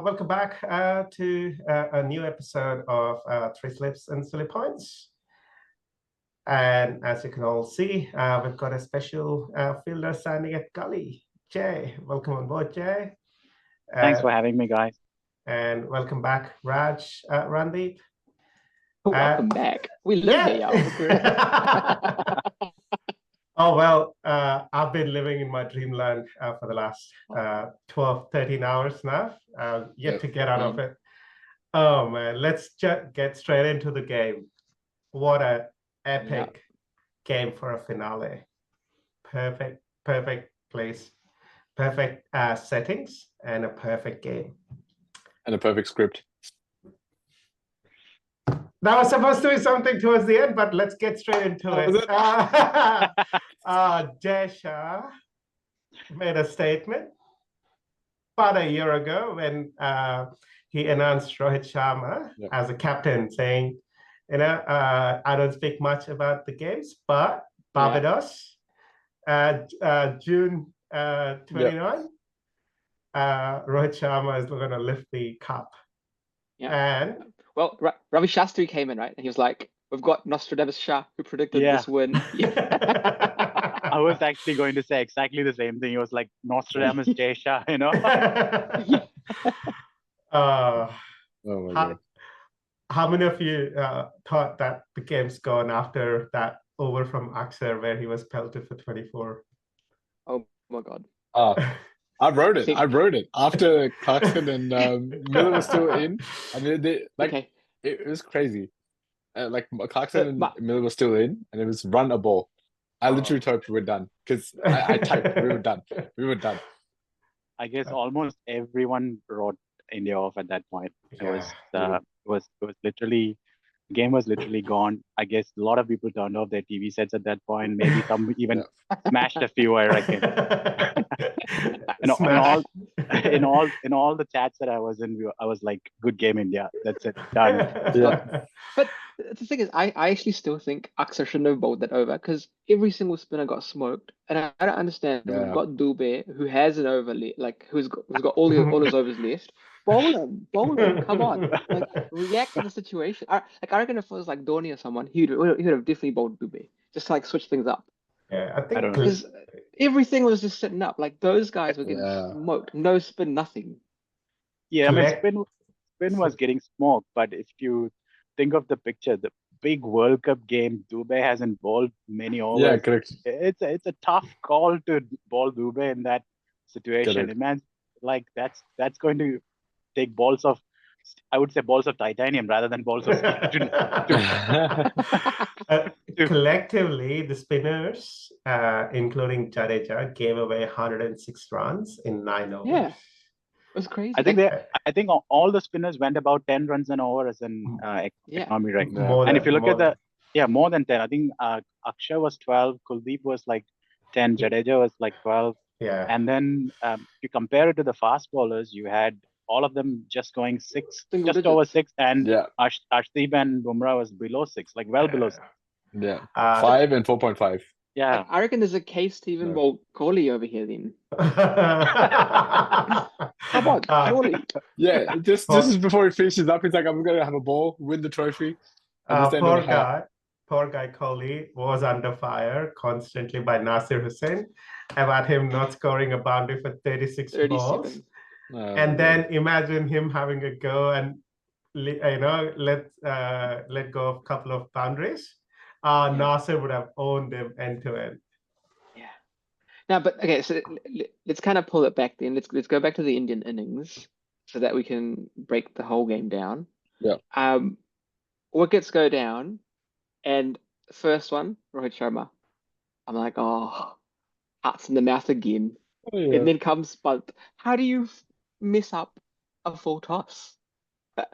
welcome back to a new episode of Three Slips and Silly Points. And as you can all see, we've got a special fielder standing at gully. Jay, welcome on board, Jay. Thanks for having me, guys. And welcome back, Raj Randeep. Welcome back. We live here, y'all. Oh, well, I've been living in my dreamland for the last 12, 13 hours now. Yet to get out of it. Oh, man, let's get straight into the game. What an epic game for a finale. Perfect place, perfect settings, and a perfect game. And a perfect script. That was supposed to be something towards the end, but let's get straight into it. Jayesh made a statement about a year ago when he announced Rohit Sharma as a captain, saying, I don't speak much about the games, but Barbados, June 29, Rohit Sharma is going to lift the cup. And well, Ravi Shastri came in, right? And he was like, we've got Nostradamus Shah who predicted this win. I was actually going to say exactly the same thing. He was like, Nostradamus Jay Shah, Oh my God. How many of you thought that the game's gone after that over from Axar where he was pelted for 24? Oh my God. I wrote it after Clarkson and Miller was still in. I mean, it was crazy. Like Clarkson and Miller were still in, and it was run a ball. I literally typed we were done because I typed we were done. We were done. I guess almost everyone wrote India off at that point. It was literally. Game was literally gone. I guess a lot of people turned off their TV sets at that point. Maybe some even smashed a few, I reckon. in all the chats that I was in, I was like, "Good game, India. That's it, done." But the thing is, I actually still think Axar shouldn't have bowled that over because every single spinner got smoked, and I don't understand. We've got Dubey who has an over, who's got all his overs left. Bowl him, come on. Like, react to the situation. I reckon if it was like Dhoni or someone, he would have definitely bowled Dubey. Just to like switch things up. Yeah, I think because everything was just sitting up. Like those guys were getting smoked. No spin, nothing. Yeah, I mean spin was getting smoked, but if you think of the picture, the big World Cup game, Dubey hasn't bowled many overs. Yeah, correct. It's a tough call to bowl Dubey in that situation. Imagine like that's going to take balls of, I would say balls of titanium rather than balls of steel. Collectively, the spinners, including Jadeja, gave away 106 runs in 9 overs. Yeah, it was crazy. I think all the spinners went about 10 runs an over as an economy right now. And if you look at more than 10. I think Akshay was 12, Kuldeep was like 10, Jadeja was like 12. Yeah. And then you compare it to the fast bowlers, you had all of them just going 6, over 6, and Arshdeep and Bumrah was below 6, like below 6. Yeah, 5 and 4.5. Yeah, I reckon there's a case to even bowl Kohli over here then. Come on, Kohli. Yeah, this is before he finishes up. He's like, I'm going to have a ball, win the trophy. Poor guy Kohli was under fire constantly by Nasir Hussain about him not scoring a boundary for 36 balls. And then imagine him having a go and let go of a couple of boundaries. Nasir would have owned him end to end. Yeah. Now, but okay, so let's kind of pull it back then. Let's go back to the Indian innings so that we can break the whole game down. Yeah. Wickets go down, and first one, Rohit Sharma. I'm like, hearts in the mouth again. And then comes Bunt. How do you mess up a full toss?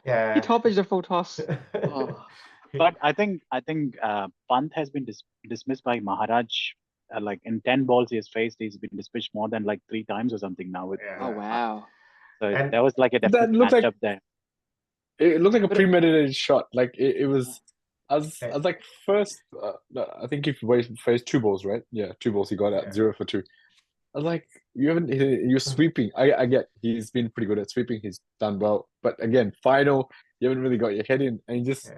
He toppaged a full toss. But I think Pant has been dismissed by Maharaj. Like in 10 balls he's been dismissed more than like 3 times or something now. Oh wow! So that was like a definite matchup there. It looked like a premeditated shot. Like it was. I was like first. I think he faced 2 balls, right? Yeah, 2 balls. He got out 0 for 2. Like you're sweeping. I get he's been pretty good at sweeping. He's done well, but again, final, you haven't really got your head in, and you just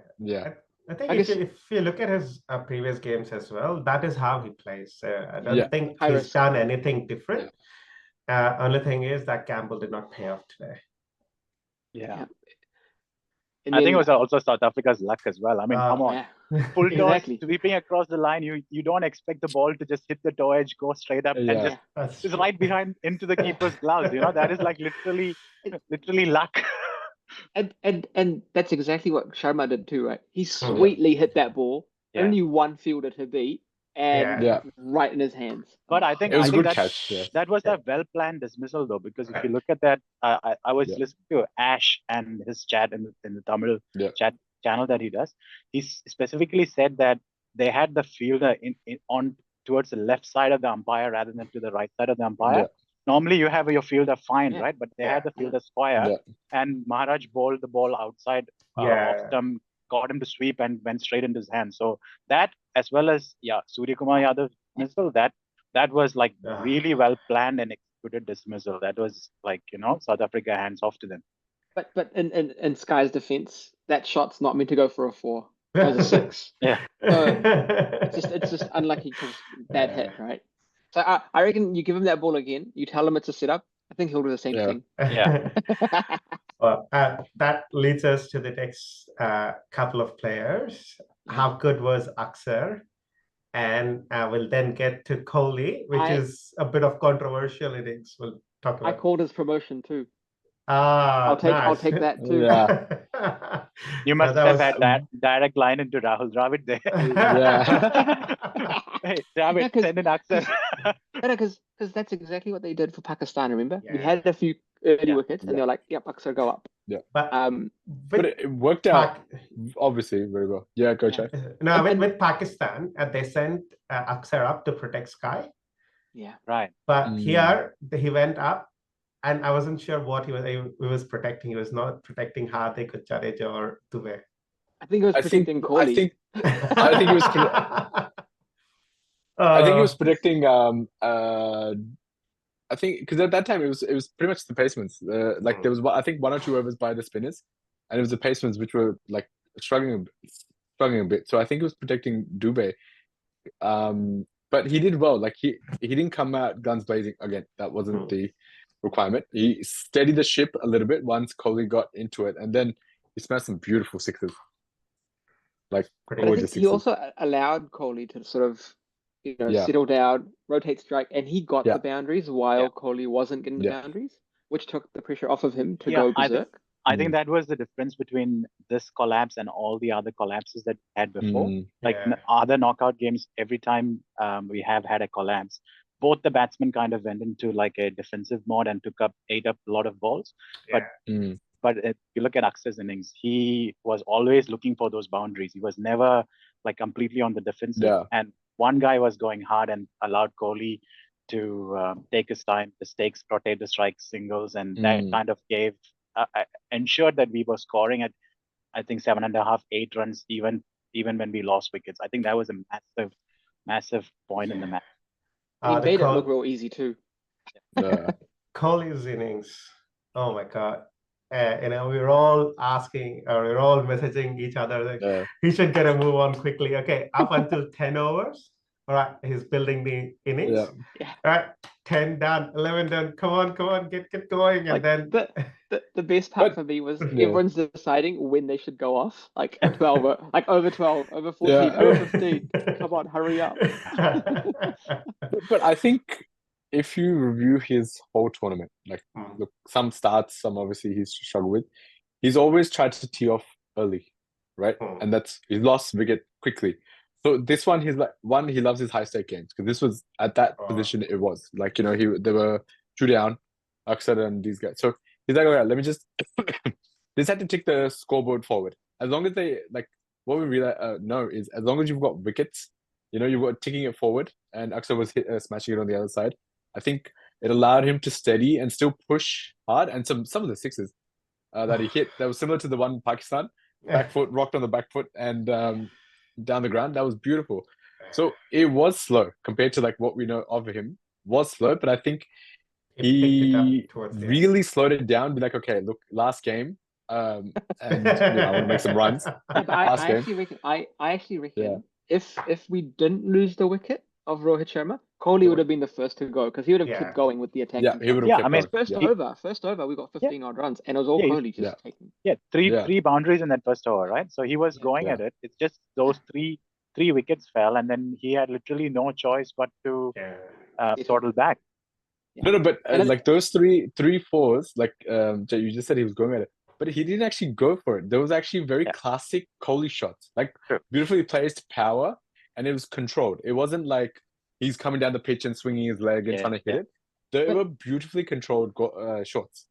I think if you look at his previous games as well, that is how he plays. I don't think he's done anything different. Only thing is that gamble did not pay off today. Yeah. I think it was also South Africa's luck as well. I mean, come on. Full toss, sweeping across the line. You don't expect the ball to just hit the toe edge, go straight up, and just right behind into the keeper's gloves. That is like literally luck. And that's exactly what Sharma did too, right? He sweetly hit that ball. Only one fielder to beat, and right in his hands. But I think it was a good catch. Yeah. That was a well-planned dismissal, though, because if you look at that, I was listening to Ash and his chat in the Tamil chat channel that he does. He specifically said that they had the fielder on towards the left side of the umpire rather than to the right side of the umpire. Yeah. Normally, you have your fielder fine, right? But they had the fielder square, and Maharaj bowled the ball outside off stump, got him to sweep and went straight into his hand. So that, as well as Surya Kumar Yadav's dismissal, that was like really well planned and executed dismissal. That was like South Africa hands off to them. But in Sky's defense, that shot's not meant to go for a 4. It was a 6. Yeah. So it's just unlucky because bad hit, right? So I reckon you give him that ball again, you tell him it's a setup. I think he'll do the same thing. Yeah. Well, that leads us to the next couple of players. How good was Akshar? And we'll then get to Kohli, which is a bit of controversial innings. We'll talk about. I called his promotion too. I'll take that too. Yeah. You must have had that direct line into Rahul Dravid there. Hey, Dravid, send in Akshar. Because that's exactly what they did for Pakistan. Remember, we had a few early wickets, and they're like, "Yep, Akshar, go up." Yeah, but it worked out obviously very well. Yeah, go check. No, with Pakistan, they sent Akshar up to protect Sky. Yeah, right. But here he went up. And I wasn't sure what he was protecting. He was not protecting Hardik, Jadeja, or Dubey. I think he was protecting Kohli. I think he was. I think he was predicting. I think because at that time it was pretty much the pacements. Like there was I think 1 or 2 overs by the spinners, and it was the pacements which were like struggling a bit. So I think he was protecting Dubey. But he did well. Like he didn't come out guns blazing again. That wasn't the requirement. He steadied the ship a little bit once Kohli got into it, and then he smashed some beautiful sixes. Like he also allowed Kohli to sort of settle down, rotate strike, and he got the boundaries while Kohli wasn't getting the boundaries, which took the pressure off of him to go berserk. I think that was the difference between this collapse and all the other collapses that we had before. Other knockout games, every time we have had a collapse, both the batsmen kind of went into like a defensive mode and ate up a lot of balls. But if you look at Akshar's innings, he was always looking for those boundaries. He was never like completely on the defensive. Yeah. And one guy was going hard and allowed Kohli to take his time, the stakes, rotate the strikes, singles, and that kind of ensured that we were scoring at, I think, 7.5, 8 runs, even when we lost wickets. I think that was a massive point in the match. He made it look real easy too. Kohli's innings, oh my God. We were all asking, or we were all messaging each other, like, he should get a move on quickly. Okay, up until 10 overs. All right, he's building the innings. All right, 10 done, 11 done. Come on, get going. And then the best part for me was everyone's deciding when they should go off. Like 12, like over 12, over 14, over 15. Come on, hurry up. But I think if you review his whole tournament, like look, some starts, some obviously he's struggled with. He's always tried to tee off early, right? And he's lost wicket quickly. So this one, he's like, he loves his high stake games because this was at that position. It was like, they were 2 down, Akshar and these guys. So he's like, okay, let me just this had to take the scoreboard forward. As long as they what we realize know is as long as you've got wickets, you've got ticking it forward, and Akshar was smashing it on the other side. I think it allowed him to steady and still push hard. And some of the sixes that he hit, that was similar to the one in Pakistan. Back foot, rocked on the back foot and down the ground. That was beautiful. So it was slow compared to like what we know of him. was slow, but I think He he towards the really slowed it down. Be like, okay, look, last game, and I want to make some runs. Yeah, but I actually reckon if we didn't lose the wicket of Rohit Sharma, Kohli would have been the first to go because he would have kept going with the attacking. Yeah, he would have kept going. First over, we got 15 odd runs, and it was all Kohli just taking. Yeah, three boundaries in that first over, right? So he was going at it. It's just those three wickets fell, and then he had literally no choice but to throttle back. No, but like those three fours, like you just said he was going at it, but he didn't actually go for it. There was actually very classic Kohli shots, like beautifully placed power, and it was controlled. It wasn't like he's coming down the pitch and swinging his leg and trying to hit it. They were beautifully controlled shots.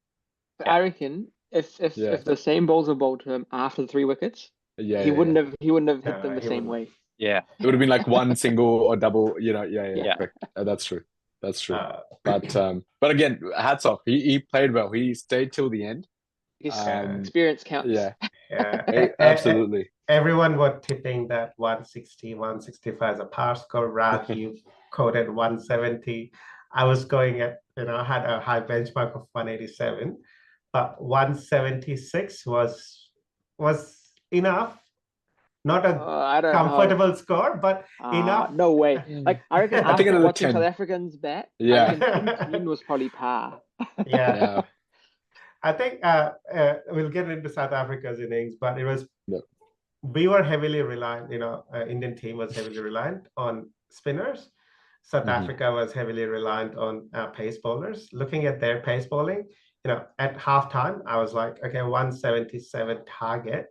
I reckon if the same balls were bowled to him after the 3 wickets, he wouldn't have hit them the same way. Yeah, it would have been like one single or double. That's true. That's true. But again, hats off. He played well. He stayed till the end. His experience counts. Yeah. Absolutely. Everyone was tipping that 160, 165 as a par score. Raj, you quoted 170. I was going at, I had a high benchmark of 187, but 176 was enough. Not a comfortable score, but enough. No way. Like I reckon after watching South Africans bat, 10 was probably par. Yeah. I think we'll get into South Africa's innings, but it was we were heavily reliant. Indian team was heavily reliant on spinners. South Africa was heavily reliant on pace bowlers. Looking at their pace bowling, at halftime, I was like, okay, 177 target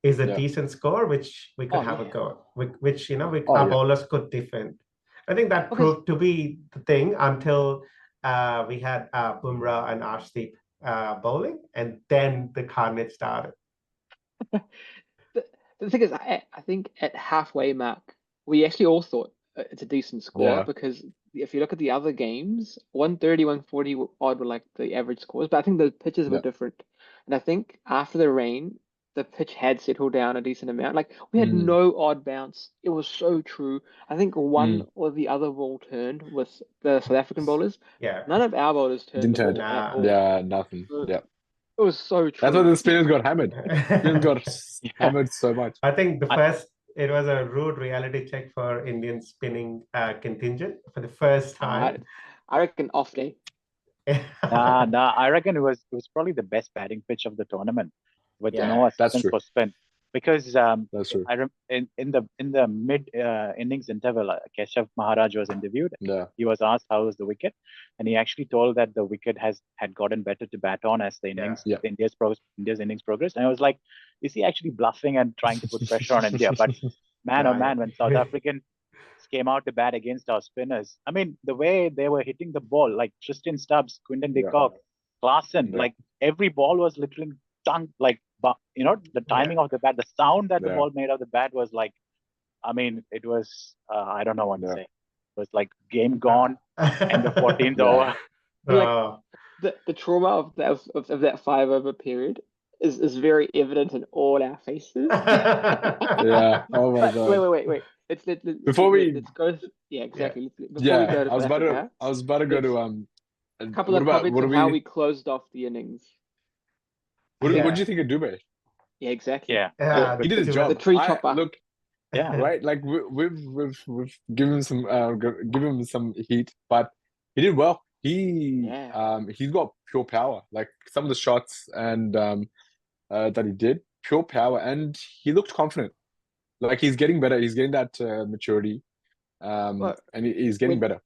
is a decent score, which we could have a go, which our bowlers could defend. I think that proved to be the thing until we had Bumrah and Arshdeep bowling, and then the carnage started. The thing is, I think at halfway mark, we actually all thought it's a decent score because if you look at the other games, 130, 140 odd were like the average scores, but I think the pitches were different. And I think after the rain, the pitch had settled down a decent amount. Like we had no odd bounce. It was so true. I think one or the other ball turned with the South African bowlers. Yeah. None of our bowlers turned. Didn't turn. Yeah, nothing. Yeah. It was so true. That's why the spinners got hammered. Spinners got hammered so much. I think it was a rude reality check for Indian spinning contingent for the first time. I reckon off day. I reckon it was probably the best batting pitch of the tournament. With no assistance for spin, because that's true. in the mid innings interval, Keshav Maharaj was interviewed. He was asked how was the wicket, and he actually told that the wicket had gotten better to bat on as the innings India's innings progressed. And I was like, is he actually bluffing and trying to put pressure on India? But man, oh man, when South Africans came out to bat against our spinners, I mean, the way they were hitting the ball, like Tristan Stubbs, Quinton de Kock, Klaasen, like every ball was literally tongue, like, the timing of the bat, the sound that the ball made of the bat was like, I mean, it was, I don't know what to say. It was like game gone, and the 14th over. Like, the trauma of that 5 over period is very evident in all our faces. Yeah. Oh my God. Wait. Let's go. Yeah, exactly. Yeah. I was about to go to a couple of comments of how we closed off the innings. What do you think of Dubé? Yeah, exactly. Yeah, he did his job. The tree chopper. Look, right. Like we've given him some heat, but he did well. He's got pure power. Like some of the shots and that he did, pure power, and he looked confident. Like he's getting better. He's getting that maturity, and he's getting better.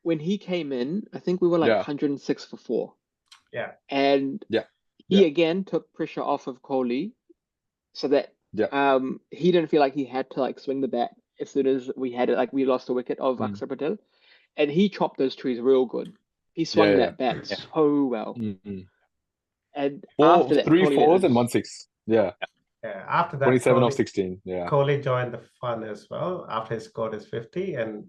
When he came in, I think we were like 106 for 4. Yeah, and he again took pressure off of Kohli, so that he didn't feel like he had to like swing the bat as soon as we had it. Like we lost a wicket of Akshar Patel, and he chopped those trees real good. He swung that bat so well. And after that, 3 4s and 1 6. Yeah. After that, 27 of 16. Yeah. Kohli joined the fun as well after he scored his 50, and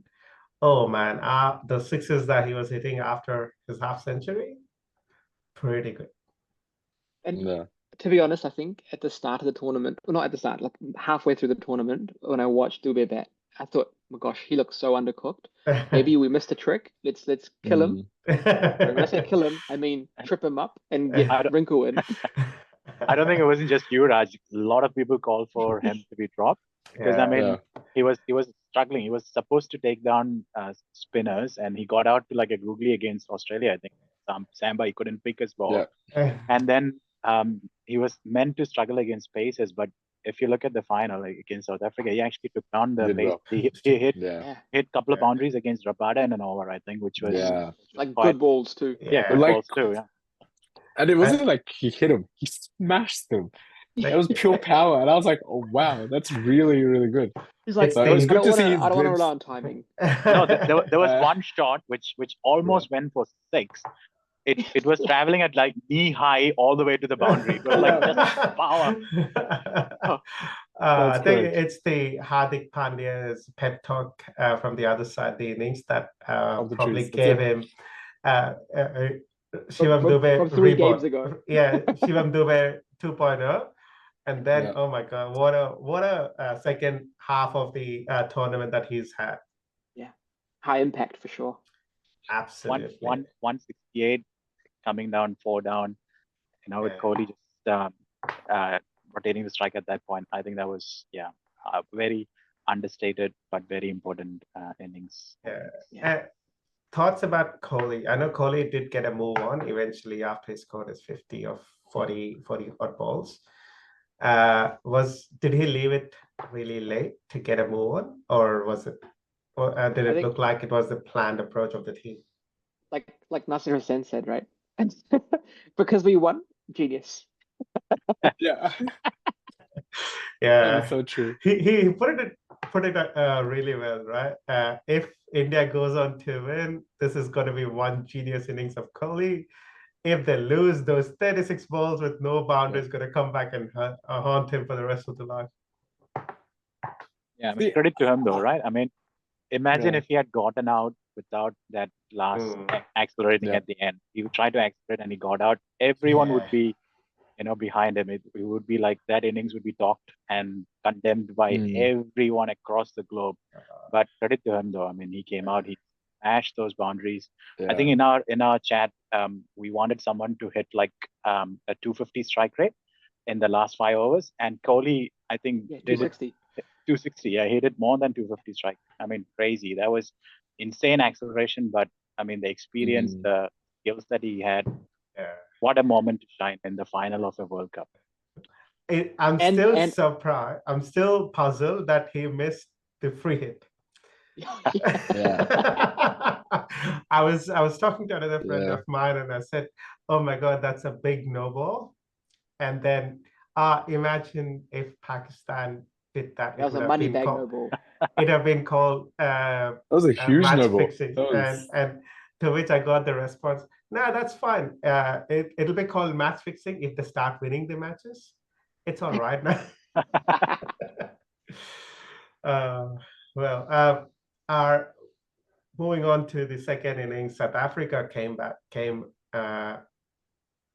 oh man, the sixes that he was hitting after his half century, pretty good. And to be honest, I think at the start of the tournament, well, not at the start, like halfway through the tournament, when I watched Dubé bat, I thought, oh my gosh, he looks so undercooked. Maybe we missed a trick. Let's kill him. When I say kill him, I mean trip him up and get Wrinkle in. I don't think it wasn't just you, Raj. A lot of people called for him to be dropped because he was struggling. He was supposed to take down spinners, and he got out to like a googly against Australia. I think Samba, he couldn't pick his ball, and then he was meant to struggle against paces. But if you look at the final against South Africa, he actually took down the pace. He hit a couple of boundaries against Rabada in an over, I think, which was like good balls too. Yeah, good balls too. Yeah. And it wasn't like he hit him; he smashed them. It was pure power, and I was like, "Oh wow, that's really, really good." He's like, it was good to see. I don't want to rely on timing. No, there was one shot which almost went for 6. It was traveling at like knee high all the way to the boundary. It was like just power. I think it's the Hardik Pandya's pep talk from the other side of the innings that probably gave him Shivam Dube from 3 games ago. Yeah, Shivam Dube 2.0. And then, oh my God, what a second half of the tournament that he's had. Yeah, high impact for sure. Absolutely. 168 coming down, 4 down. With Kohli just rotating the strike at that point. I think that was a very understated but very important innings. Thoughts about Kohli? I know Kohli did get a move on eventually after he scored his 50 of 40 odd balls. Did he leave it really late to get a move on, or did it look like it was the planned approach of the team? Like Nasser Hussain said, right? Because we won, genius. Yeah, that's so true. He put it really well, right? If India goes on to win, this is going to be one genius innings of Kohli. If they lose, those 36 balls with no boundaries going to come back and haunt him for the rest of the life. Yeah, credit to him though, right? I mean, imagine if he had gotten out without that last accelerating at the end. He would try to accelerate and he got out. Everyone would be, behind him. It would be like that innings would be talked and condemned by everyone across the globe. But credit to him though. I mean, he came out, he smashed those boundaries. I think in our chat, we wanted someone to hit like a 250 strike rate in the last 5 overs, and Kohli, I think, did 260. 260. Yeah, he did more than 250 strike. I mean, crazy. That was insane acceleration, but I mean, the experience, the skills that he had. What a moment to shine in the final of a World Cup. I'm still surprised. I'm still puzzled that he missed the free hit. I was talking to another friend of mine, and I said, "Oh my God, that's a big no ball." And then imagine if Pakistan did that. That was a money bag no ball. It'd have been called that was a huge no ball. And to which I got the response, "No, that's fine. It'll be called match fixing if they start winning the matches. It's all right now." Moving on to the second innings, South Africa came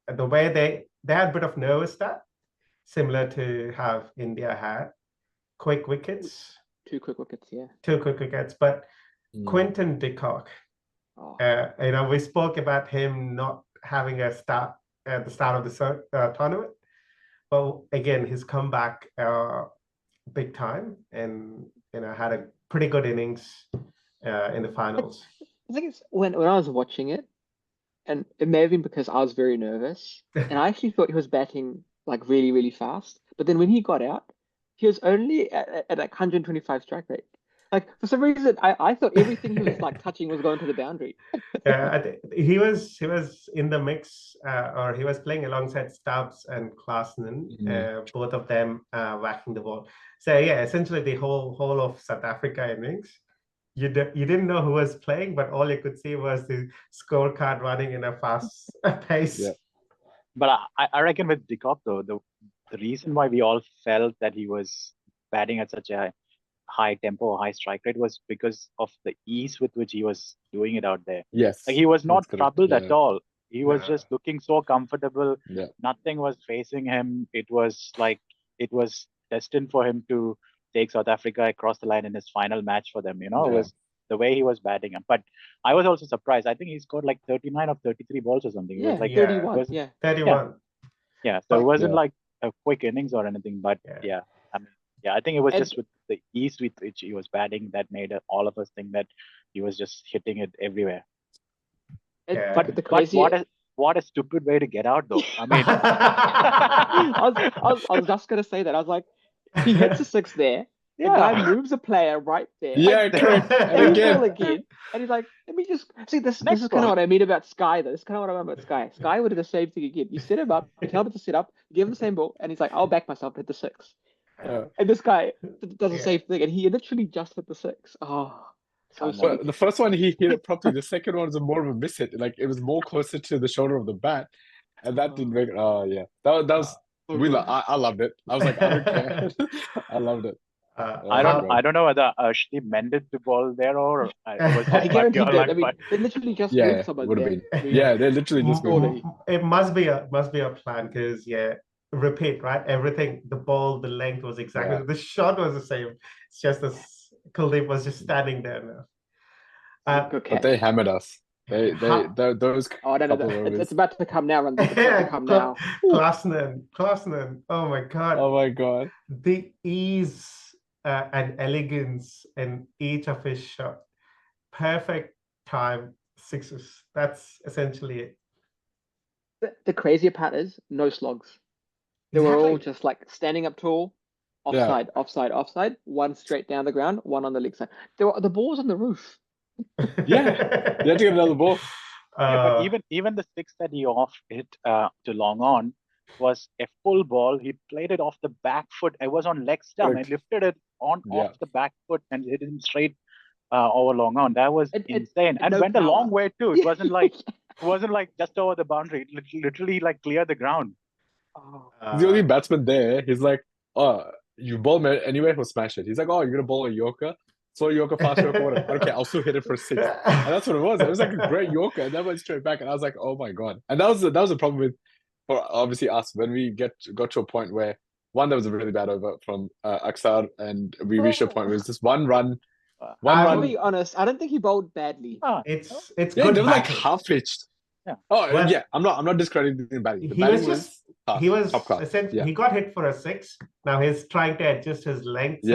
the way they had a bit of nervous start, similar to how India had. Quick wickets. 2 quick wickets, yeah. 2 quick wickets, but Quinton de Kock, we spoke about him not having a start at the start of the tournament, but again, his comeback big time, and had a pretty good innings in the finals. I think it's when I was watching it, and it may have been because I was very nervous, and I actually thought he was batting like really, really fast. But then when he got out, he was only at like 125 strike rate. Like for some reason, I thought everything he was like touching was going to the boundary. He was in the mix, or he was playing alongside Stubbs and Klaasnen, both of them whacking the ball. So yeah, essentially the whole of South Africa innings, you didn't know who was playing, but all you could see was the scorecard running in a fast pace. Yeah. But I reckon with de Kock though, the reason why we all felt that he was batting at such a high tempo, high strike rate was because of the ease with which he was doing it out there. Yes. Like he was not troubled at all. He was just looking so comfortable. Yeah. Nothing was facing him. It was like it was destined for him to take South Africa across the line in his final match for them. It was the way he was batting. But I was also surprised. I think he scored like 39 or 33 balls or something. Yeah, it was like 31. 31. Yeah, so it wasn't like a quick innings or anything. But I think it was just with the ease with which he was batting that made all of us think that he was just hitting it everywhere. But what a stupid way to get out, though. I mean, I was just gonna say that. I was like, he hits a 6 there. The guy moves a player right there. Yeah, correct. And again. And he's like, let me just see this. This is kind of what I mean about Sky, though. This is kind of what I mean about Sky. Sky would do the same thing again. You set him up, you tell him to set up, you give him the same ball, and he's like, I'll back myself, hit the 6. And this guy does the same thing, and he literally just hit the 6. Oh. Well, the first one he hit it properly. The second one was more of a miss hit. Like it was more closer to the shoulder of the bat, and that didn't make it. Oh yeah, that was. I loved it. I was like, I don't care. I loved it. I don't know whether Ashdeep mended the ball there or was I guarantee that. I mean, they literally just moved someone would have been. Yeah, they literally just moved. It must be a plan because repeat, right? Everything, the ball, the length was exactly the shot was the same. It's just Kuldeep was just standing there now. But they hammered us. Those. Oh no, it's about to come now, Randeep. It's about to come now. Klassen. Oh my god. Oh my god. The ease and elegance in each of his shot. Perfect time 6s. That's essentially it. The crazier part is no slogs. They were all just like standing up tall, offside, offside, one straight down the ground, one on the leg side. The ball's on the roof. You had to get another ball. But even the 6 that he hit to long on was a full ball. He played it off the back foot. It was on leg stump. He lifted it off the back foot and hit him straight over long on. That was insane. And went a long way too. It wasn't like just over the boundary. It literally like cleared the ground. He's the only batsman there. He's like, oh, you bowl anyway, he'll smash it. He's like, oh, you're gonna bowl a Yorker? So Yorker, fast Yorker, whatever. Okay, I'll still hit it for 6. And that's what it was. It was like a great Yorker, and that went straight back. And I was like, oh my god. And that was a problem with, for obviously us, when we got to a point where one, there was a really bad over from Aksar, and we reached a point where it was just one run. To be honest, I don't think he bowled badly. It's good. They were like half pitched. Yeah. Oh well, yeah. I'm not discrediting the batting. The batting was top class. He got hit for a 6. Now he's trying to adjust his length.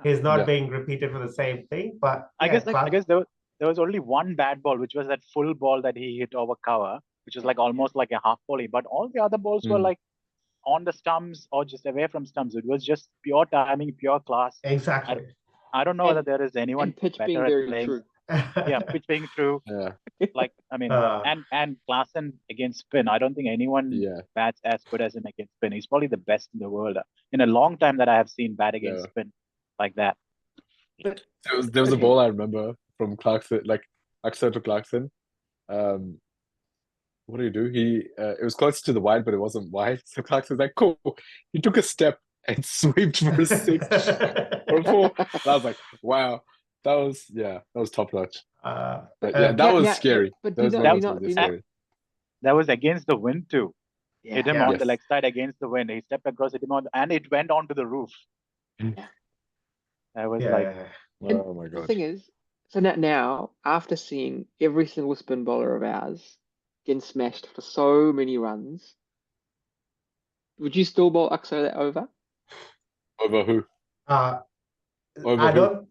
He's not being repeated for the same thing. But I guess there was only one bad ball, which was that full ball that he hit over cover, which was like almost like a half volley. But all the other balls were like on the stumps or just away from stumps. It was just pure timing, pure class. Exactly. I don't know whether there is anyone pitch better being at very playing. true. Pitch being true. Yeah. Like I mean, and Klassen against spin. I don't think anyone bats as good as him against spin. He's probably the best in the world in a long time that I have seen bat against spin like that. There was a ball I remember from Clarkson, like Aksar to Clarkson. What do? It was close to the wide, but it wasn't wide. So Clarkson's like, cool. He took a step and swept for a 6 or a 4. I was like, wow. That was top notch. That was scary. But that was against the wind too. Hit him on the leg side against the wind. He stepped across, hit him on, and it went onto the roof. I was like, oh my god. The thing is, so now after seeing every single spin bowler of ours getting smashed for so many runs, would you still bowl Aksar that over? Over who? I don't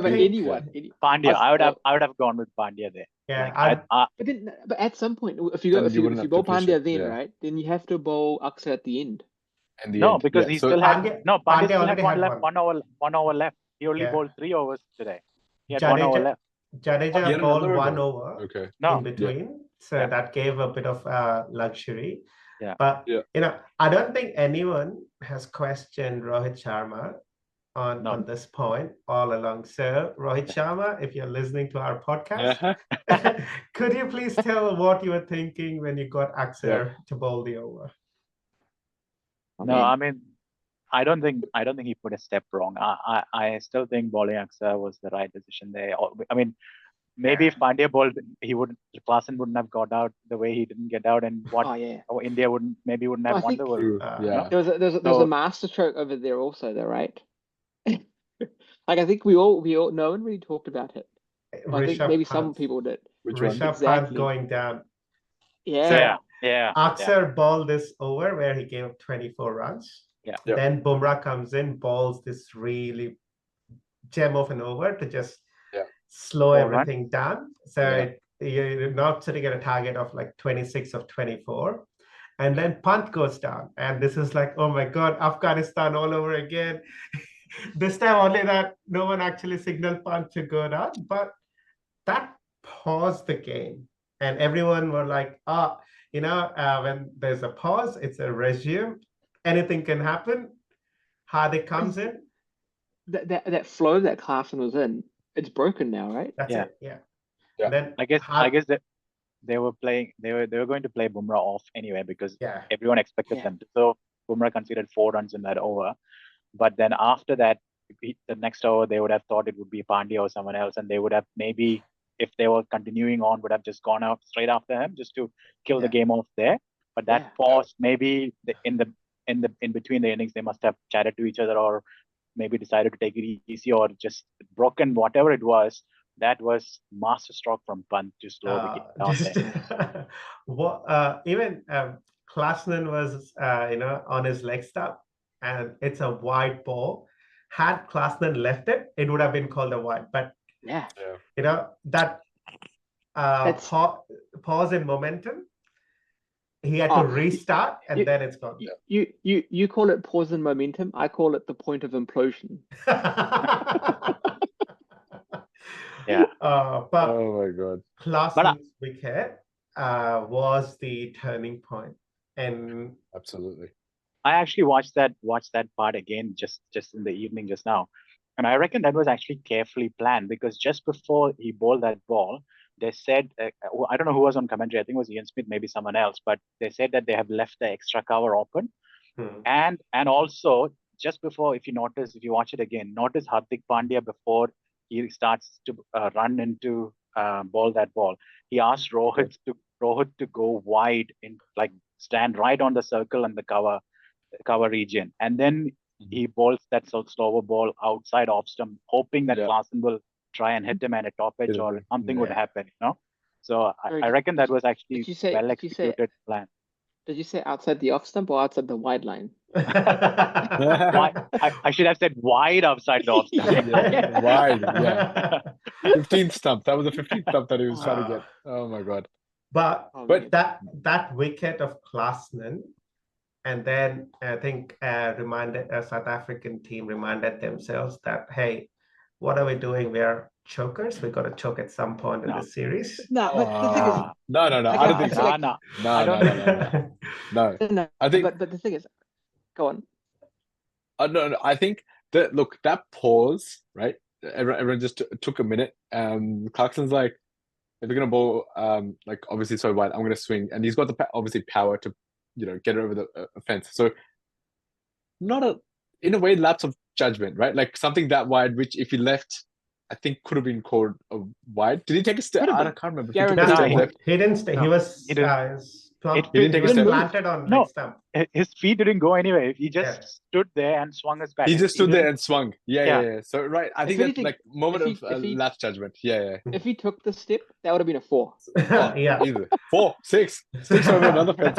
think anyone. Pandya. I would have gone with Pandya there. Yeah, but at some point, if you bowl Pandya then, right, then you have to bowl Aksar at the end. Because he still had Pandya still had one left. One over left. He only bowled 3 overs today. He had 1 over left. Jadeja bowled 1 over in between, so that gave a bit of luxury. Yeah, but I don't think anyone has questioned Rohit Sharma on this point all along. So Rohit Sharma, if you're listening to our podcast, could you please tell what you were thinking when you got Aksar to bowl the over? No, I mean, I don't think he put a step wrong. I still think bowling Aksar was the right decision there. I mean, maybe if Pandya bowled, Klassen wouldn't have got out the way he didn't get out, and India wouldn't have won the world. There was a master stroke over there also, though, right? Like I think we all no one really talked about it. I think maybe some Pant. people did. Rishabh Pant going down. Yeah. Aksar bowled this over where he gave up 24 runs. Yeah. Then Bumrah comes in, bowls this really gem of an over to just slow everything down. So you're not sitting at a target of like 26 of 24. And then Pant goes down. And this is like, oh my God, Afghanistan all over again. This time only that no one actually signaled Pant to go down. But that paused the game. And everyone were like, when there's a pause, it's a resume. Anything can happen. Hardik comes in. That flow that Klaasen was in, it's broken now, right? That's it. Yeah. Then I guess that they were playing. They were going to play Bumrah off anyway because everyone expected them to. So Bumrah conceded 4 runs in that over, but then after that, the next over they would have thought it would be Pandya or someone else, and they would have maybe, if they were continuing on, would have just gone out straight after him just to kill the game off there. But that pause, maybe in between the innings, they must have chatted to each other or maybe decided to take it easy or just broken, whatever it was. That was masterstroke from Pant to slow the game down there. Even Klaasen was, on his leg stump, and it's a wide ball. Had Klaasen left it, it would have been called a wide. But that pause in momentum, he had to restart, and then it's gone. You call it pause in momentum. I call it the point of implosion. But oh my God, Klaasen's wicket was the turning point, and absolutely. I actually watched that part again just in the evening just now, and I reckon that was actually carefully planned because just before he bowled that ball, they said, I don't know who was on commentary, I think it was Ian Smith, maybe someone else, but they said that they have left the extra cover open. And also, just before, if you watch it again, notice Hardik Pandya before he starts to run into bowl that ball. He asked Rohit to go wide, stand right on the circle and the cover region. And then he bowls that slower ball outside off stump, hoping that Klaasen will try and hit him at a top edge or something would happen, So I reckon that was actually well executed plan. Did you say outside the off stump or outside the wide line? I should have said wide outside the off stump. Wide, 15th stump. That was the 15th stump that he was trying to get. Oh my God. But that wicket of Klaasen, and then I think reminded a South African team reminded themselves that, hey, what are we doing? We are chokers. We got to choke at some point in the series. No, but the thing is, no. I don't think so. No. I think, but the thing is, go on. No. I think that pause, right? Everyone just took a minute. Clarkson's like, if you're gonna bowl, obviously so wide, I'm gonna swing, and he's got the obviously power to, get over the fence. So, in a way, lapse of judgment, right? Like something that wide, which if he left, I think could have been called a wide. Did he take a step? I can't remember. He didn't stay. He was. He didn't take a step. Planted on leg stump. His feet didn't go anywhere. He just stood there and swung his bat. He just stood there and swung. Yeah. So right, I think that's like moment of lapse judgment. Yeah. If he took the step, that would have been a 4. Either 4, 6 over another fence.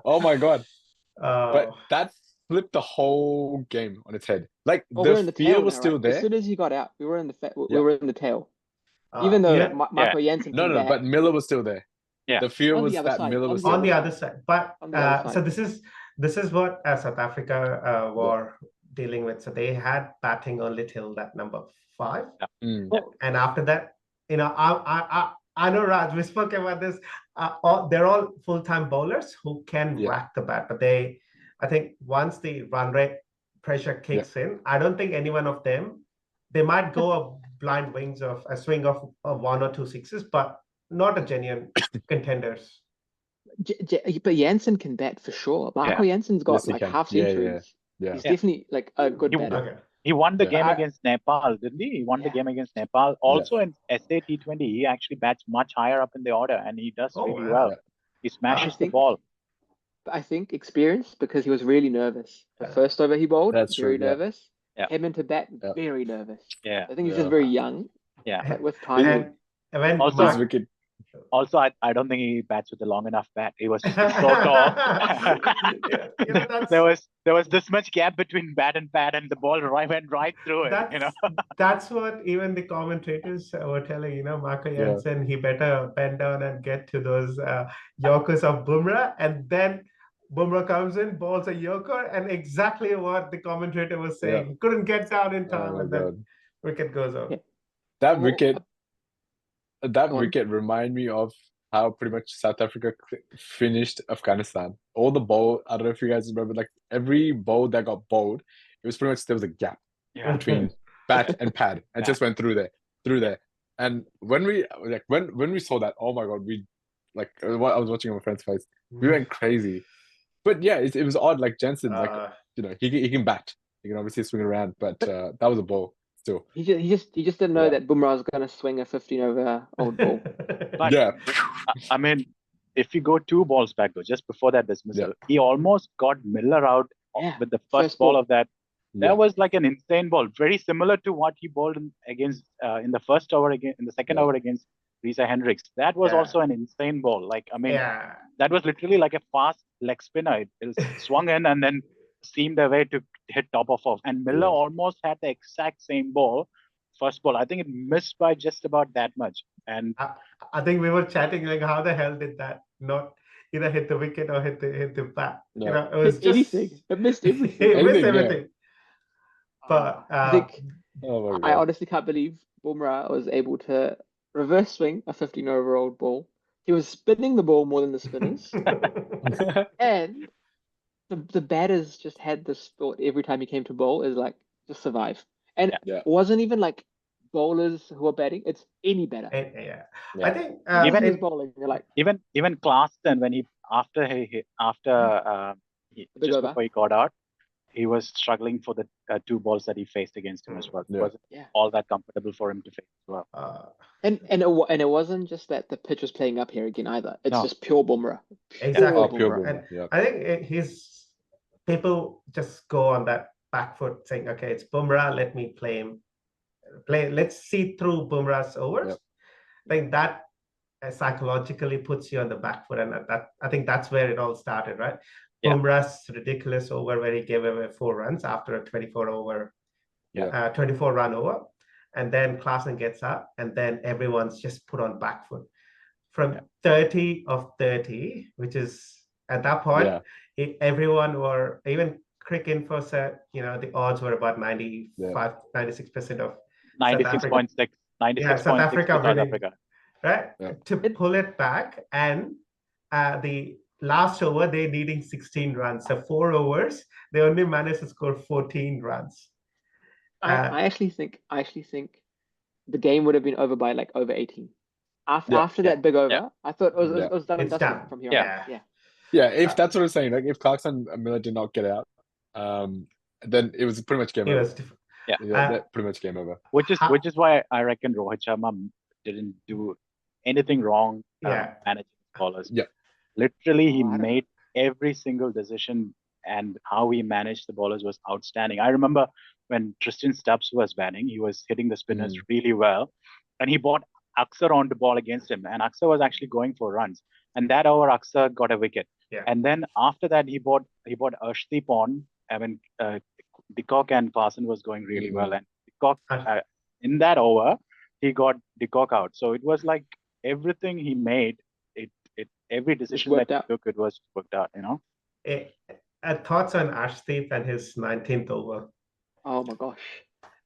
Oh my God! But that flipped the whole game on its head. Like the fear was still there. As soon as he got out, we were in the tail. Even though Michael Jansen. No, but Miller was still there. Yeah. The fear was that Miller was on the other side. But so this is what South Africa were dealing with. So they had batting only till that number 5, and after that, I know, Raj, we spoke about this. They're all full-time bowlers who can whack the bat, but I think once the run rate pressure kicks in, I don't think any one of them, they might go a blind wings of a swing of 1 or 2 sixes, but not a genuine contenders. But Jansen can bat for sure. Michael Jansen's got half centuries. Yeah. He's definitely like a good batter. Okay. He won the game against Nepal, didn't he? He won the game against Nepal. Also in SA T20, he actually bats much higher up in the order, and he does really well. Yeah. He smashes the ball. I think experience, because he was really nervous. The first over he bowled, very nervous. came into bat very nervous. Yeah. I think he's just very young. Yeah. But with time, and when also, I don't think he bats with a long enough bat. He was so tall. There was this much gap between bat and pad, and the ball went right through it. That's what even the commentators were telling. Marco Jansen, he better bend down and get to those Yorkers of Bumrah, and then Bumrah comes in, balls a Yorker, and exactly what the commentator was saying. He couldn't get down in time, and then wicket goes out. That wicket reminded me of how pretty much South Africa finished Afghanistan. All the bowl, I don't know if you guys remember, like every bowl that got bowled, it was pretty much, there was a gap between bat and pad, and just went through there. And when we saw that, oh my god, I was watching on my friend's face, we went crazy. But yeah, it was odd. Like Jensen, he can bat, he can obviously swing around, but that was a ball. Still. He just didn't know that Bumrah was going to swing a 15-over-old ball. But, I mean, if you go 2 balls back though, just before that dismissal, he almost got Miller out with the first ball of that. That was like an insane ball, very similar to what he bowled against in the first over in the second over against Risa Hendricks. That was also an insane ball. Like, I mean, that was literally like a fast leg spinner. It swung in and then seemed a way to hit top of off. And Miller almost had the exact same ball, first ball. I think it missed by just about that much. And I think we were chatting like, how the hell did that not either hit the wicket or hit the bat? No. It was just anything. It missed everything. It missed everything. But I think I honestly can't believe Bumrah was able to reverse swing a 15-over-old ball. He was spinning the ball more than the spinners, and the batters just had this thought every time he came to bowl is like, just survive. And it wasn't even like bowlers who are batting, it's any batter. I think even his bowling, you're like even Clarkson, when just before he got out, he was struggling for the 2 balls that he faced against him as well. It wasn't all that comfortable for him to face as well. And it wasn't just that the pitch was playing up here again either. It's just pure Bumrah. Exactly. Pure Bumrah. And I think people just go on that back foot saying, okay, it's Bumrah, let me play him. Let's see through Bumrah's overs. I think that psychologically puts you on the back foot, and I think that's where it all started, right? Bumrah's ridiculous over where he gave away 4 runs after a 24 run over, and then Klaasen gets up, and then everyone's just put on back foot from 30 of 30, which is at that point everyone were, even Cricinfo said, the odds were about 96% of 96.6 South Africa, right? To pull it back, and the last over they needing 16 runs, so 4 overs they only managed to score 14 runs. I actually think the game would have been over by like over 18 after that big over. I thought it was done and dusted from here on. If that's what I'm saying, like if Clarkson and Miller did not get out, then it was pretty much game over. Pretty much game over. Which is why I reckon Rohit Sharma didn't do anything wrong managing bowlers. Literally, he made every single decision, and how he managed the bowlers was outstanding. I remember when Tristan Stubbs was batting, he was hitting the spinners really well, and he brought Axar on the ball against him, and Axar was actually going for runs. And that over, Axar got a wicket. And then after that, he brought Arshdeep on. I mean, de Kock and Klaasen was going really well, and de Kock in that over, he got de Kock out. So it was like everything he made. Every decision that he took, it was worked out, Thoughts on Arshdeep and his 19th over? Oh my gosh.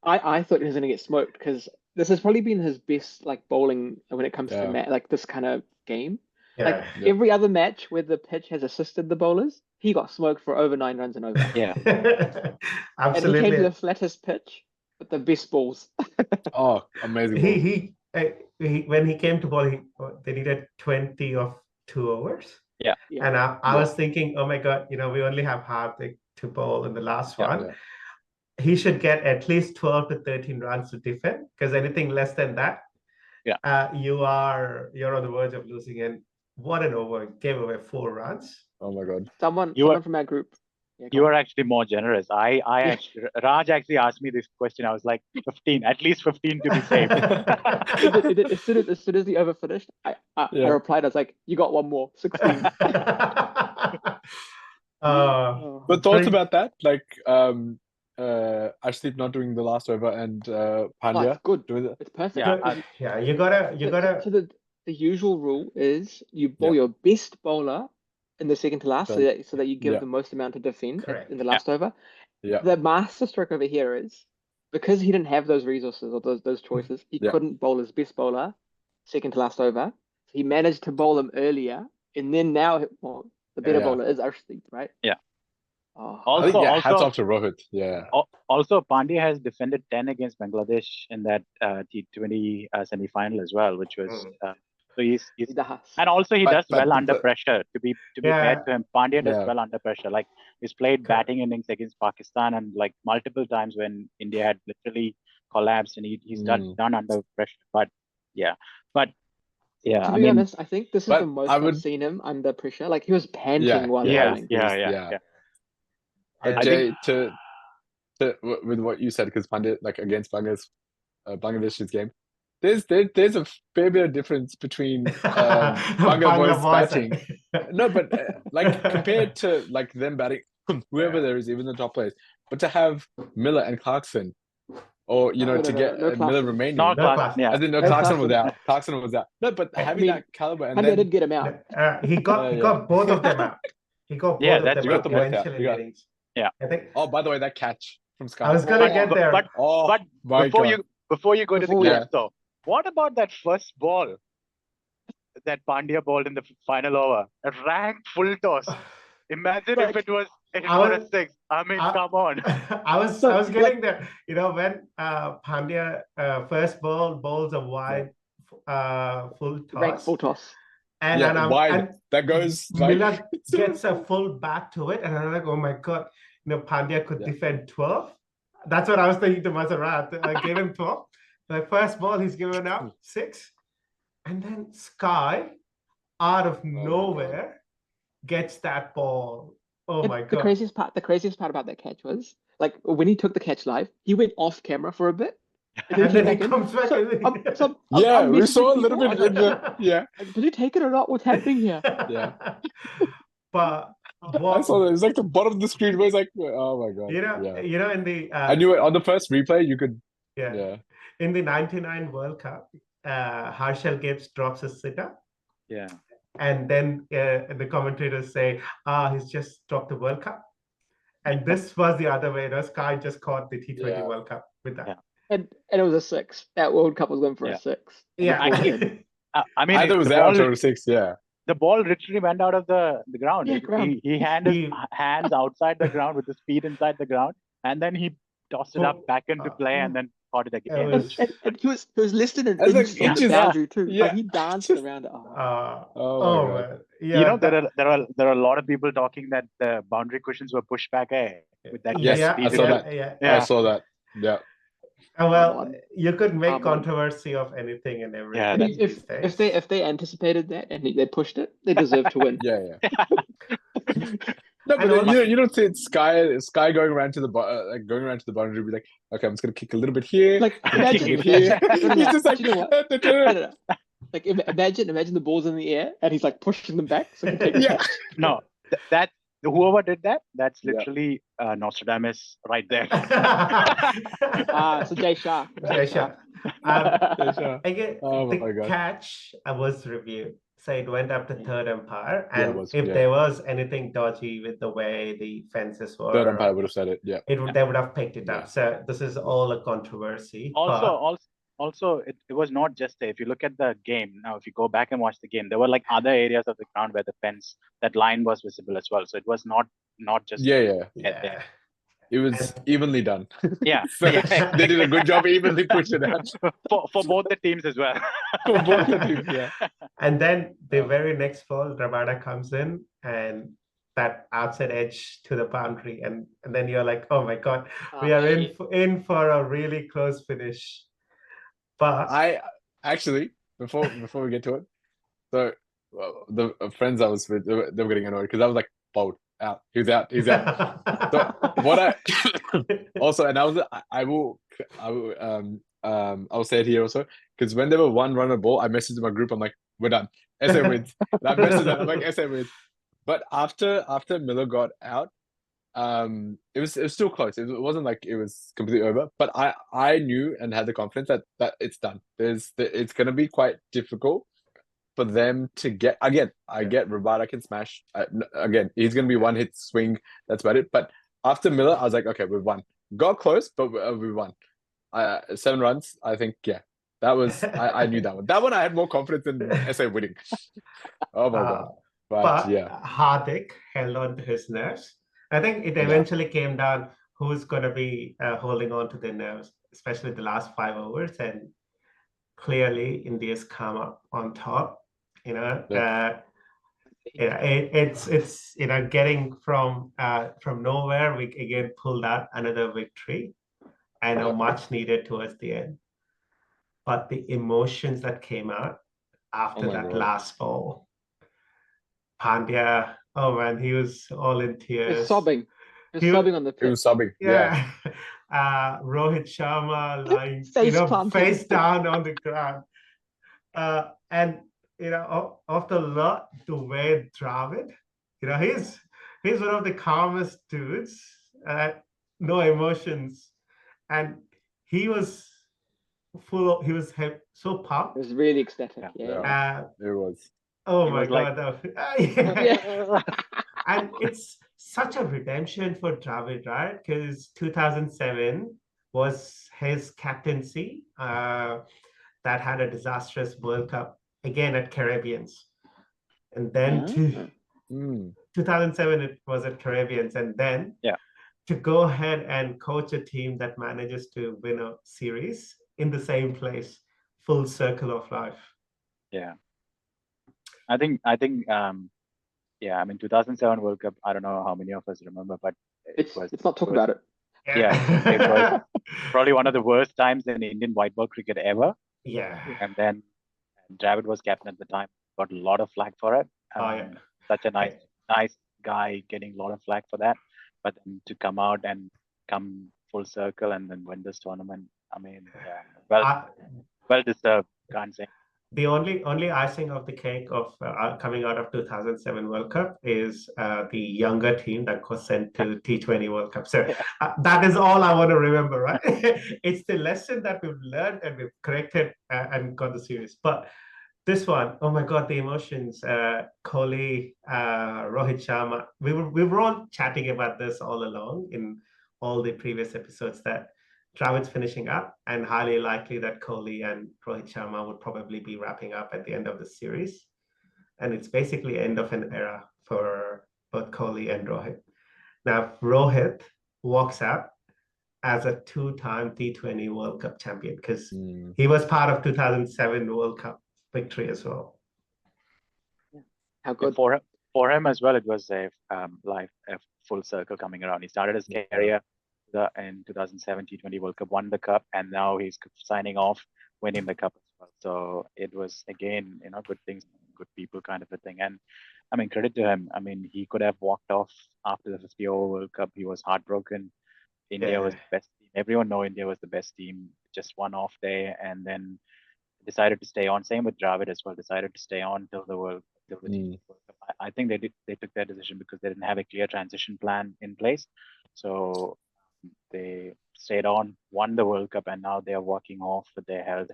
I thought he was going to get smoked, because this has probably been his best bowling when it comes to like this kind of game. Every other match where the pitch has assisted the bowlers, he got smoked for over 9 runs and over. Absolutely. And he came to the flattest pitch with the best balls. Amazing. He when he came to bowl, they needed 20 of 2 overs. And I was thinking, oh my god, we only have Hardik to bowl in the last one. He should get at least 12 to 13 runs to defend, because anything less than that, you're on the verge of losing. And what an over! Gave away 4 runs. Oh my god! Someone from our group You were actually more generous. Raj actually asked me this question. I was like, 15, at least 15 to be safe. As soon as the over finished, I replied, I was like, you got one more, 16. But thoughts about that? Like, Ashdeep not doing the last over and Pandya it's good. doing it. It's perfect. Yeah, you gotta. So the usual rule is you bowl your best bowler in the second to last, so that you give the most amount to defend in the last over. Yeah. The master stroke over here is because he didn't have those resources or those choices, he couldn't bowl his best bowler second to last over. So he managed to bowl him earlier, and then now the better bowler is Arshdeep, right? Yeah. Also, hats off to Rohit. Yeah. Also, Pandya has defended 10 against Bangladesh in that T20 semi-final as well, which was so he's and also he does well under pressure. To be fair to him, Pandya does well under pressure. Like he's played batting innings against Pakistan and like multiple times when India had literally collapsed, and he's done under pressure. But to be honest, I think this is the most I've seen him under pressure. Like he was panting while bowling. Yeah. Jay, to with what you said, because Pandya, like against Bangladesh's game, there's a fair bit of difference between Bangla boys batting. No, but like compared to like them batting, whoever there is, even the top players, but to have Miller and Clarkson, or to get Miller remaining. No Clarkson, I didn't know Clarkson was out. Clarkson was out. No, but having that caliber, and then did get him out. He got both of them out. He got both of them out eventually. Yeah. I think. Oh, by the way, that catch from Sky. I was gonna get there. But before you go to the catch though, what about that first ball that Pandya bowled in the final over? A ranked full toss. Imagine if it was a 6. I mean, come on. I was getting there. When Pandya first bowls a wide full toss. Ranked full toss. And wide. That goes Miller gets a full bat to it, and I'm like, oh my god, Pandya could defend 12. That's what I was thinking to Mazarat. I gave him 12. The first ball he's given up 6, and then Sky, out of nowhere, gets that ball. Oh my god! The craziest part about that catch was like when he took the catch live, he went off camera for a bit. And then he comes back. We saw a little bit in the Did you take it or not? What's happening here? Yeah. But I saw that. It's like the bottom of the screen where it's like, oh my god. In the I knew it on the first replay. You could. Yeah. In the '99 World Cup, Harshal Gibbs drops a sitter. Yeah. And then the commentators say, he's just dropped the World Cup. And this was the other way. Sky just caught the T20 World Cup with that. Yeah. And it was a 6. That World Cup was going for a 6. Yeah. I mean, either was out or 6. Yeah. The ball literally went out of the ground. He had his hands outside the ground with his feet inside the ground, and then he tossed it up back into play and then caught it again. And he was listed an inch from the boundary too. Yeah. Like he danced around it. Man. Yeah. There are a lot of people talking that the boundary cushions were pushed back with that. I saw that. I saw that. Yeah. Well, you could make controversy of anything and everything. If they anticipated that and they pushed it, they deserve to win. Yeah. No, but you don't see it. Sky going around to the boundary, be like, okay, I'm just gonna kick a little bit here. Like imagine here. He's just like, like imagine the ball's in the air and he's like pushing them back. So he can take No, that whoever did that, that's literally Nostradamus right there. So Jay Shah. Again, the catch was reviewed. So it went up to third umpire, and if there was anything dodgy with the way the fences were, third umpire would have said it. Yeah, they would have picked it up. So this is all a controversy. Also, it was not just there. If you look at the game now, if you go back and watch the game, there were like other areas of the ground where the fence, that line was visible as well. So it was not just there. It was evenly done. Yeah. They did a good job evenly pushing it out. For both the teams as well. For both the teams, yeah. And then the very next ball, Rabada comes in and that outside edge to the boundary. And then you're like, oh my God, we are in for a really close finish. But I actually, before we get to it, so the friends I was with, they were getting annoyed because I was like, bold. out. He's out. He's out. So what I also, and I will say it here also, because when there were one runner ball, I messaged my group. I'm like, we're done. SA wins. And I messaged that. I'm like, SA wins. But after Miller got out, it was still close. It wasn't like it was completely over. But I knew and had the confidence that it's done. It's gonna be quite difficult for them to get again. I get Rabada can smash again. He's gonna be one hit swing. That's about it. But after Miller, I was like, okay, we've won. Got close, but we won. 7 runs. I think that was I knew that one. That one I had more confidence in SA winning. Oh my god! But yeah, Hardik held on to his nerves. I think it eventually came down who's going to be holding on to their nerves, especially the last 5 overs, and clearly India's come up on top. It's getting from nowhere. We again pulled out another victory, and much needed towards the end. But the emotions that came out after that last ball, Pandya, oh man, he was all in tears. He was sobbing. He was sobbing on the pitch. He was sobbing. Yeah. Rohit Sharma lying, face down on the ground. And after a lot to wear Dravid, he's one of the calmest dudes, no emotions, and he was so pumped. It was really ecstatic. Yeah. It was. Oh my god! And it's such a redemption for Dravid, right? Because 2007 was his captaincy that had a disastrous World Cup again at Caribbeans, and then 2007 it was at Caribbeans, and then to go ahead and coach a team that manages to win a series in the same place, full circle of life. Yeah. I think, 2007 World Cup, I don't know how many of us remember, but it's not talk about it. Yeah, it was probably one of the worst times in Indian white ball cricket ever. Yeah. And then Dravid was captain at the time, got a lot of flack for it. Such a nice guy getting a lot of flack for that. But then to come out and come full circle and then win this tournament, I mean, well deserved, can't say. The only icing of the cake of coming out of 2007 World Cup is the younger team that was sent to T20 World Cup. So that is all I want to remember, right? It's the lesson that we've learned and we've corrected and got the series. But this one, oh my God, the emotions. Kohli, Rohit Sharma. We were all chatting about this all along in all the previous episodes that Dravid's finishing up, and highly likely that Kohli and Rohit Sharma would probably be wrapping up at the end of the series. And it's basically end of an era for both Kohli and Rohit. Now, Rohit walks out as a 2-time T20 World Cup champion because he was part of 2007 World Cup victory as well. How good for him as well. It was a full circle coming around. He started his career in 2007 T20 World Cup, won the cup, and now he's signing off, winning the cup as well. So it was again, good things, good people kind of a thing. And I mean, credit to him. I mean, he could have walked off after the 50-over World Cup. He was heartbroken. India was the best team. Everyone know India was the best team. Just one off day, and then decided to stay on. Same with Dravid as well. Decided to stay on till the World Cup. I think they took that decision because they didn't have a clear transition plan in place. So they stayed on, won the World Cup, and now they are walking off with their head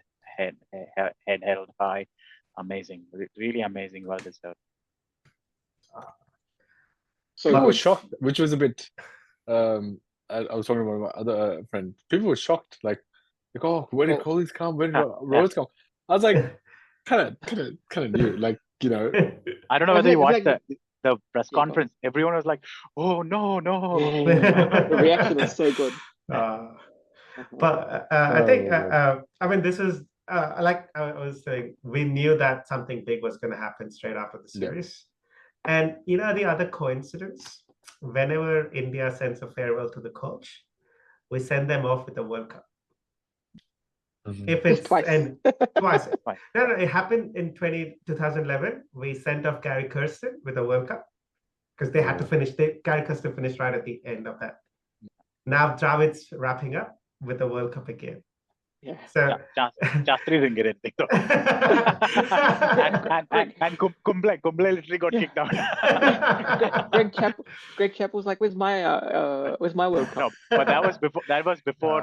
held high. Amazing, really amazing. Well deserved. So I was shocked, which was a bit. I was talking about my other friend. People were shocked, like, oh, where did Kohli's come? Where did Rohit's come? I was like, kind of new, like, I don't know whether you watched the press conference. Everyone was like, "Oh no!" The reaction was so good. But I think I mean, this is like I was saying, we knew that something big was going to happen straight after the series. And the other coincidence, whenever India sends a farewell to the coach, we send them off with the World Cup. If it's twice. Twice. No, it happened in 2011. We sent off Gary Kirsten with the World Cup because they had to finish. Gary Custer finished right at the end of that. Now Dravid's wrapping up with the World Cup again. Yeah. So Shastri didn't get anything though. and Kumble literally got kicked out. Greg Chappell was like, "Where's my World Cup?" No, but that was before.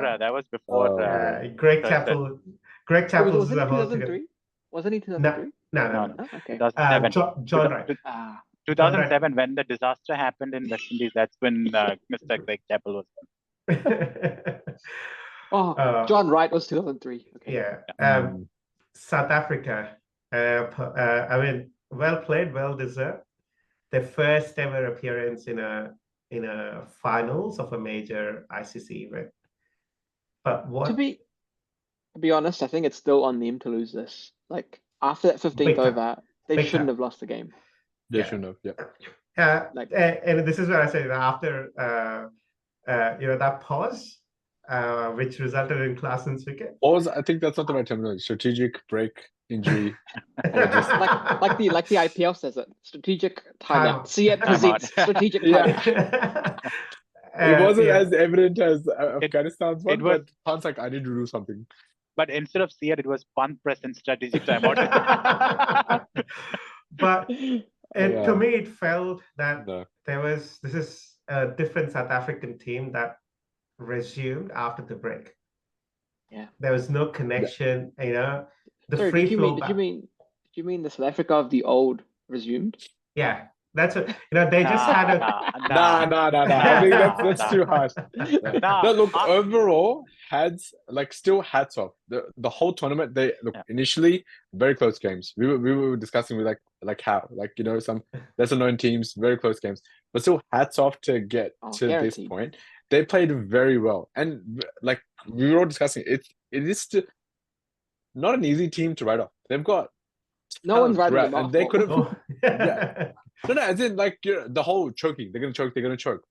Greg Chappell. Greg Chappell was it 2003? Wasn't he 2003? No. Okay. 2007. John Wright. 2007, when the disaster happened in West Indies, that's when Mr. Greg Chappell was. John Wright was 2003. Okay. Yeah. South Africa. I mean, well played, well deserved. The first ever appearance in a finals of a major ICC event. But what? To be honest, I think it's still on them to lose this. Like after that 15th over, they shouldn't have lost the game. They shouldn't have. Yeah. And this is where I say that after that pause, which resulted in Klaasen's wicket. Pause. I think that's not the right terminology. Strategic break, injury. Just like the IPL says it. Strategic timeout. See it presents strategic timeout. It wasn't as evident as Afghanistan's one, but Khan's like, I need to do something. But instead of see it was punt press and strategic timeout. But to me, it felt that this is a different South African team that resumed after the break. Yeah, there was no connection. The Sorry, free flow. Did you mean the South Africa of the old resumed? Yeah, that's what they just had a. No. I think that's too harsh. No, look, overall, still hats off. The whole tournament. They initially very close games. We were discussing with some lesser known teams, very close games, but still hats off to get to this point. They played very well, and like we were all discussing, it is still not an easy team to write off. They've got no one's writing them off, and they could have. No, as in the whole choking. They're gonna choke.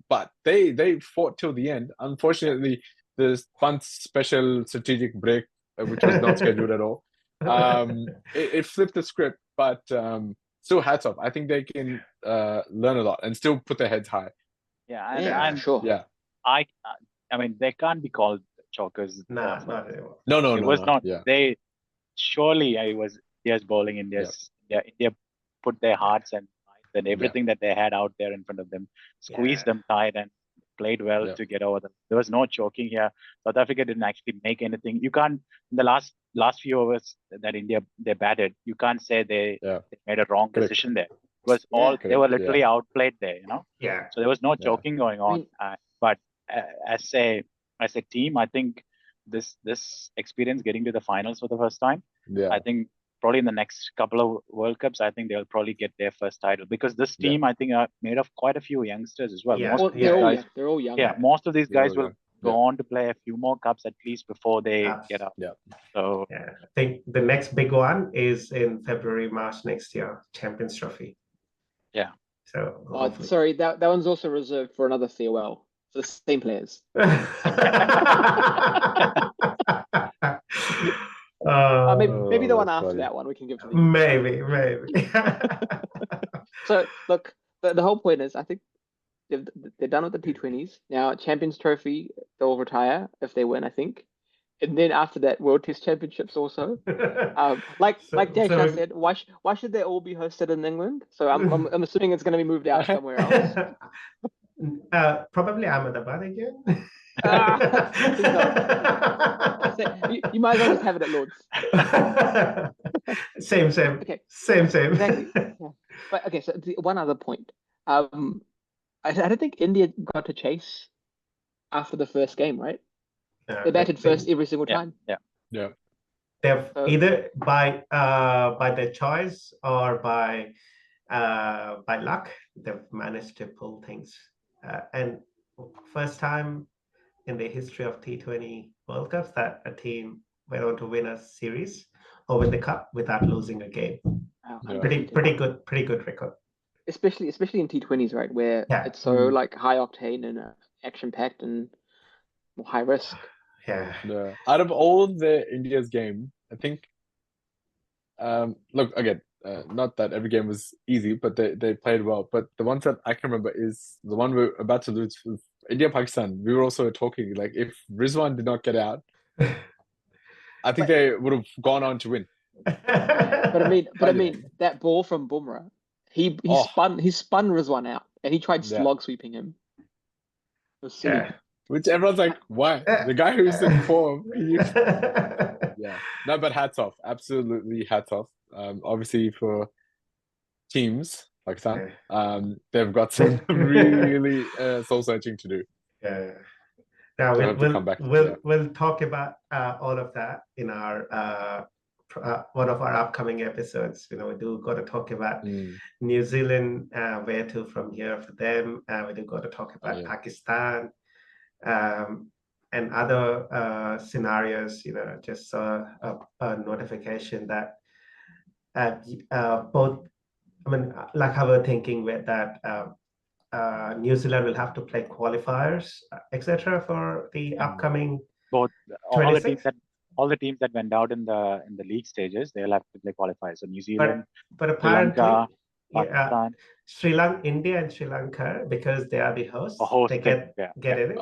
But they fought till the end. Unfortunately, the Punt's special strategic break, which was not scheduled at all, it flipped the script. But still, hats off. I think they can learn a lot and still put their heads high. Yeah, I'm sure. Yeah. I mean, they can't be called chokers. No, not anymore. No. It was not. Yeah. They surely it was India's bowling. India put their hearts and minds and everything that they had out there in front of them, squeezed them tight and played well to get over them. There was no choking here. South Africa didn't actually make anything. You can't in the last few overs that India they batted. You can't say they made a wrong decision there. It was all they were literally outplayed there. Yeah. So there was no choking going on. But as a team, I think this experience getting to the finals for the first time. Yeah. I think probably in the next couple of World Cups, I think they'll probably get their first title because this team, I think, are made of quite a few youngsters as well. Yeah. They're all young. Yeah, most of these guys will go on to play a few more cups at least before they get up. Yeah. So I think the next big one is in February, March next year, Champions Trophy. Yeah. So sorry, that one's also reserved for another farewell. For the same players. Maybe the one after that one we can give to them. Maybe. So look, the whole point is I think they're done with the T20s. Now Champions Trophy they'll retire if they win, I think. And then after that, World Test Championships also. Like Jayesh said, why should they all be hosted in England? So I'm assuming it's going to be moved out somewhere else. Probably Ahmedabad again. You might as well just have it at Lord's. Same. Okay. Same. Exactly. Yeah. But okay, so one other point. I don't think India got to chase after the first game, right? They batted first every single time. Yeah. They've either by their choice or by luck, they've managed to pull things. And first time in the history of T20 World Cups that a team went on to win a series or win the cup without losing a game. Pretty good record. Especially in T20s, right, where it's so like high octane and action packed and high risk. Yeah. Out of all the India's game, I think look again, not that every game was easy, but they played well. But the ones that I can remember is the one we're about to lose with India, Pakistan. We were also talking like if Rizwan did not get out, I think they would have gone on to win. But I mean that ball from Bumrah, he spun Rizwan out and he tried slog sweeping him. It was silly. Which everyone's like, why? The guy who's in form. Yeah. No, but hats off. Absolutely hats off. Obviously for teams, Pakistan, they've got some really soul searching to do. Yeah. Now we'll talk about all of that in our one of our upcoming episodes. You know, we do got to talk about New Zealand, where to from here for them. We do got to talk about Pakistan, and other scenarios. You know, just saw a notification that both. I mean, like I was thinking with that. New Zealand will have to play qualifiers, etc., for the upcoming. Both all the teams that went out in the league stages, they'll have to play qualifiers. So New Zealand, but apparently, Sri Lanka, India and Sri Lanka, because they are the hosts, they get in it.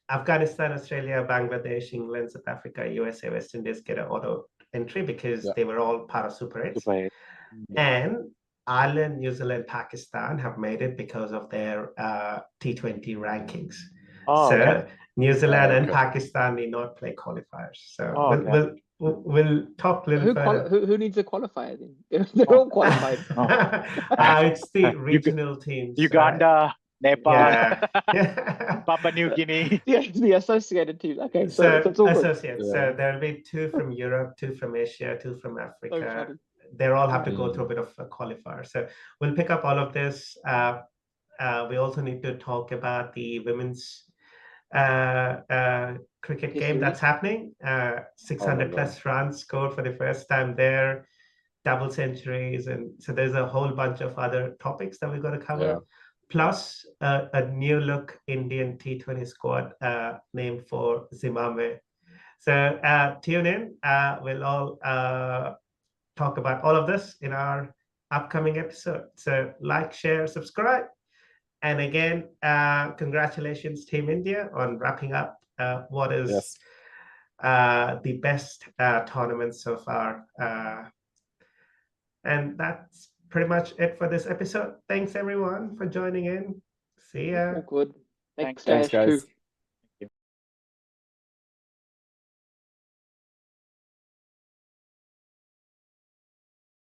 Afghanistan, Australia, Bangladesh, England, South Africa, USA, West Indies get an auto entry because they were all part of Super 8. And Ireland, New Zealand, Pakistan have made it because of their T20 rankings. New Zealand and Pakistan need not play qualifiers. So we'll talk a little further. Who needs a qualifier then? They're all qualified. It's the regional teams. Uganda, Nepal, Papua New Guinea. The associated teams. Okay, so it's all associated. So there'll be 2 from Europe, 2 from Asia, 2 from Africa. They all have to go through a bit of a qualifier. So we'll pick up all of this. We also need to talk about the women's cricket game that's happening. 600 plus runs scored for the first time there, double centuries. And so there's a whole bunch of other topics that we've got to cover. Plus a new look Indian T20 squad named for Zimbabwe. So tune in. We'll all talk about all of this in our upcoming episode. So like, share, subscribe. And again, congratulations Team India on wrapping up what is the best tournament so far. And that's pretty much it for this episode. Thanks everyone for joining in. See ya. Good. Thanks guys.